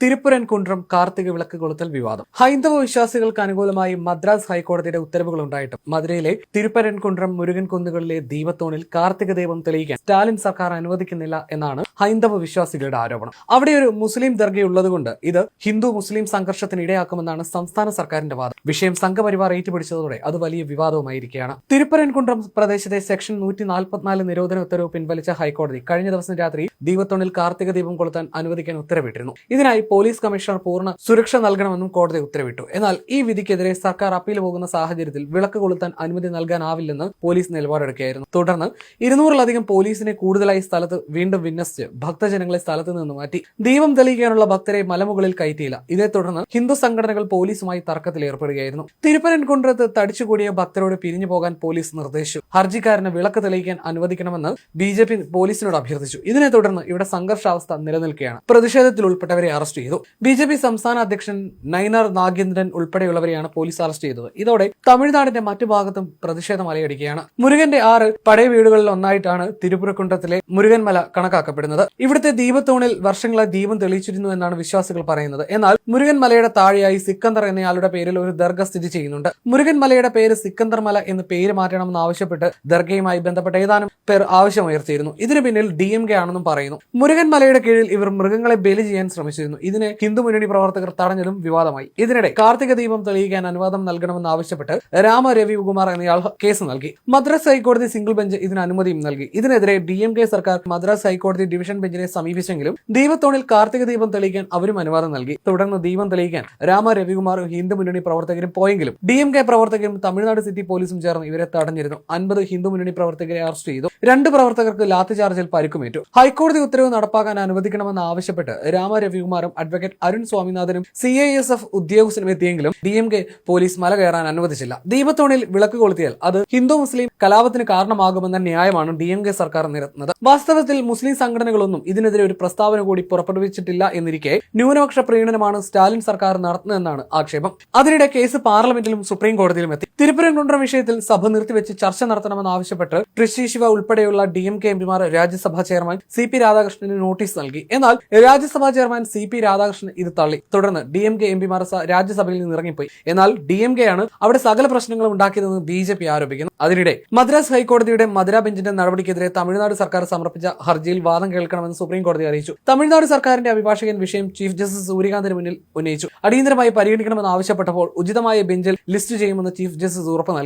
തിരുപ്പുരൻകുன்றம் കാർത്തിക വിളക്ക് കൊളുത്തൽ വിവാദം. ഹൈന്ദവ വിശ്വാസികൾക്ക് അനുകൂലമായി മദ്രാസ് ഹൈക്കോടതിയുടെ ഉത്തരവുകൾ ഉണ്ടായിട്ടും മധുരയിലെ തിരുപ്പരൻകുன்றம் മുരുകൻ കുന്നുകളിലെ ദീപത്തോണിൽ കാർത്തിക ദീപം തെളിയിക്കാൻ സ്റ്റാലിൻ സർക്കാർ അനുവദിക്കുന്നില്ല എന്നാണ് ഹൈന്ദവ വിശ്വാസികളുടെ ആരോപണം. അവിടെ ഒരു മുസ്ലിം ദർഗയുള്ളതുകൊണ്ട് ഇത് ഹിന്ദു മുസ്ലിം സംഘർഷത്തിന് ഇടയാക്കുമെന്നാണ് സംസ്ഥാന സർക്കാരിന്റെ വാദം. വിഷയം സംഘപരിവാർ ഏറ്റുപിടിച്ചതോടെ അത് വലിയ വിവാദവുമായിരിക്കുകയാണ്. തിരുപ്പരൻകുன்றம் പ്രദേശത്തെ സെക്ഷൻ 144 നിരോധന ഉത്തരവ് പിൻവലിച്ച ഹൈക്കോടതി കഴിഞ്ഞ ദിവസം രാത്രി ദീപത്തോണിൽ കാർത്തിക ദീപം കൊളുത്താൻ അനുവദിക്കാൻ ഉത്തരവിട്ടിരുന്നു. ഇതിനായി പോലീസ് കമ്മീഷണർ പൂർണ്ണ സുരക്ഷ നൽകണമെന്നും കോടതി ഉത്തരവിട്ടു. എന്നാൽ ഈ വിധിക്കെതിരെ സർക്കാർ അപ്പീൽ പോകുന്ന സാഹചര്യത്തിൽ വിളക്ക് കൊളുത്താൻ അനുമതി നൽകാനാവില്ലെന്ന് പോലീസ് നിലപാടെടുക്കുകയായിരുന്നു. തുടർന്ന് 200-ലധികം പോലീസിനെ കൂടുതലായി സ്ഥലത്ത് വീണ്ടും വിന്യസിച്ച് ഭക്തജനങ്ങളെ സ്ഥലത്ത് നിന്ന് മാറ്റി. ദീപം തെളിയിക്കാനുള്ള ഭക്തരെ മലമുകളിൽ കയറ്റിയില്ല. ഇതേ തുടർന്ന് ഹിന്ദു സംഘടനകൾ പോലീസുമായി തർക്കത്തിൽ ഏർപ്പെടുകയായിരുന്നു. തിരുപ്പരൻകുன்றത്ത് തടിച്ചുകൂടിയ ഭക്തരോട് പിരിഞ്ഞു പോകാൻ പോലീസ് നിർദ്ദേശിച്ചു. ഹർജിക്കാരന് വിളക്ക് തെളിയിക്കാൻ അനുവദിക്കണമെന്ന് BJP പോലീസിനോട് അഭ്യർത്ഥിച്ചു. ഇതിനെ തുടർന്ന് ഇവിടെ സംഘർഷാവസ്ഥ നിലനിൽക്കുകയാണ്. പ്രതിഷേധത്തിൽ ഉൾപ്പെട്ടവരെ അറസ്റ്റ് ചെയ്തു. BJP സംസ്ഥാന അധ്യക്ഷൻ നൈനാർ നാഗേന്ദ്രൻ ഉൾപ്പെടെയുള്ളവരെയാണ് പോലീസ് അറസ്റ്റ് ചെയ്തത്. ഇതോടെ തമിഴ്നാടിന്റെ മറ്റു ഭാഗത്തും പ്രതിഷേധം അലയടിക്കുകയാണ്. മുരുകന്റെ 6 പഴയ വീടുകളിൽ ഒന്നായിട്ടാണ് തിരുപ്പുരൻകുன்றത്തിലെ മുരുകൻമല കണക്കാക്കപ്പെടുന്നത്. ഇവിടുത്തെ ദീപത്തോണിൽ വർഷങ്ങളായി ദീപം തെളിയിച്ചിരുന്നു എന്നാണ് വിശ്വാസികൾ പറയുന്നത്. എന്നാൽ മുരുകൻമലയുടെ താഴെയായി സിക്കന്ദർ എന്നയാളുടെ പേരിൽ ഒരു ദർഗ സ്ഥിതി ചെയ്യുന്നുണ്ട്. മുരുകൻമലയുടെ പേര് സിക്കന്ദർ മല എന്ന് പേര് മാറ്റണമെന്ന് ആവശ്യപ്പെട്ട് ദർഗയുമായി ബന്ധപ്പെട്ട ഏതാനും പേർ ആവശ്യമുയർത്തിയിരുന്നു. ഇതിന് പിന്നിൽ DMK ആണെന്നും പറയുന്നു. മുരുകൻമലയുടെ കീഴിൽ ഇവർ മൃഗങ്ങളെ ബലി ചെയ്യാൻ ശ്രമിച്ചിരുന്നു. ഇതിനെ ഹിന്ദു മുന്നണി പ്രവർത്തകർ തടഞ്ഞതും വിവാദമായി. ഇതിനിടെ കാർത്തിക ദീപം തെളിയിക്കാൻ അനുവാദം നൽകണമെന്ന് ആവശ്യപ്പെട്ട് രാമ രവികുമാർ എന്നയാൾ കേസ് നൽകി. മദ്രാസ് ഹൈക്കോടതി സിംഗിൾ ബെഞ്ച് ഇതിന് അനുമതിയും നൽകി. ഇതിനെതിരെ DMK സർക്കാർ മദ്രാസ് ഹൈക്കോടതി ഡിവിഷൻ ബെഞ്ചിനെ സമീപിച്ചെങ്കിലും ദീപത്തോണിൽ കാർത്തിക ദീപം തെളിയിക്കാൻ അവരും അനുവാദം നൽകി. തുടർന്ന് ദീപം തെളിയിക്കാൻ രാമ രവികുമാറും ഹിന്ദു മുന്നണി പ്രവർത്തകരും പോയെങ്കിലും DMK പ്രവർത്തകരും തമിഴ്നാട് സിറ്റി പോലീസും ചേർന്ന് ഇവരെ തടഞ്ഞിരുന്നു. 50 ഹിന്ദു മുന്നണി പ്രവർത്തകരെ അറസ്റ്റ് ചെയ്തു. 2 പ്രവർത്തകർക്ക് ലാത്തിചാർജിൽ പരിക്കുമേറ്റു. ഹൈക്കോടതി ഉത്തരവ് നടപ്പാക്കാൻ അനുവദിക്കണമെന്ന് ആവശ്യപ്പെട്ട് രാമ രവികുമാറും അഡ്വക്കേറ്റ് അരുൺ സ്വാമിനാഥനും CISF ഉദ്യോഗസ്ഥരും എത്തിയെങ്കിലും DMK പോലീസ് മല കയറാൻ അനുവദിച്ചില്ല. ദീപത്തോണിൽ വിളക്ക് കൊളുത്തിയാൽ അത് ഹിന്ദു മുസ്ലിം കലാപത്തിന് കാരണമാകുമെന്ന ന്യായമാണ് DMK സർക്കാർ നിരത്തുന്നത്. വാസ്തവത്തിൽ മുസ്ലിം സംഘടനകളൊന്നും ഇതിനെതിരെ ഒരു പ്രസ്താവന കൂടി പുറപ്പെടുവിച്ചിട്ടില്ല എന്നിരിക്കെ ന്യൂനപക്ഷ പ്രീണനമാണ് സ്റ്റാലിൻ സർക്കാർ നടത്തുന്നതെന്നാണ് ആക്ഷേപം. അതിനിടെ കേസ് പാർലമെന്റിലും സുപ്രീം കോടതിയിലും എത്തി. തിരുപ്പരൻകുன்றம் വിഷയത്തിൽ സഭ നിർത്തിവെച്ച് ചർച്ച നടത്തണമെന്ന് ആവശ്യപ്പെട്ട് ട്രിഷി ശിവ ഉൾപ്പെടെയുള്ള DMK എംപിമാർ രാജ്യസഭാ ചെയർമാൻ CP രാധാകൃഷ്ണന് നോട്ടീസ് നൽകി. എന്നാൽ രാജ്യസഭാ ചെയർമാൻ CP രാധാകൃഷ്ണൻ ഇത് തള്ളി. തുടർന്ന് DMK എംപിമാർ രാജ്യസഭയിൽ നിന്ന് ഇറങ്ങിപ്പോയി. എന്നാൽ DMK ആണ് അവിടെ സകല പ്രശ്നങ്ങളും ഉണ്ടാക്കിയതെന്ന് BJP ആരോപിക്കുന്നു. അതിനിടെ മദ്രാസ് ഹൈക്കോടതിയുടെ മധുര ബെഞ്ചിന്റെ നടപടിക്കെതിരെ തമിഴ്നാട് സർക്കാർ സമർപ്പിച്ച ഹർജിയിൽ വാദം കേൾക്കണമെന്ന് സുപ്രീം കോടതി അറിയിച്ചു. തമിഴ്നാട് സർക്കാരിന്റെ അഭിഭാഷകൻ വിഷയം ചീഫ് ജസ്റ്റിസ് സൂര്യകാന്തിന് മുന്നിൽ ഉന്നയിച്ചു. അടിയന്തരമായി പരിഗണിക്കണമെന്ന് ആവശ്യപ്പെട്ടപ്പോൾ ഉചിതമായ ബെഞ്ചിൽ ലിസ്റ്റ് ചെയ്യുമെന്ന് ചീഫ് ജസ്റ്റിസ് ഉറപ്പ് നൽകി.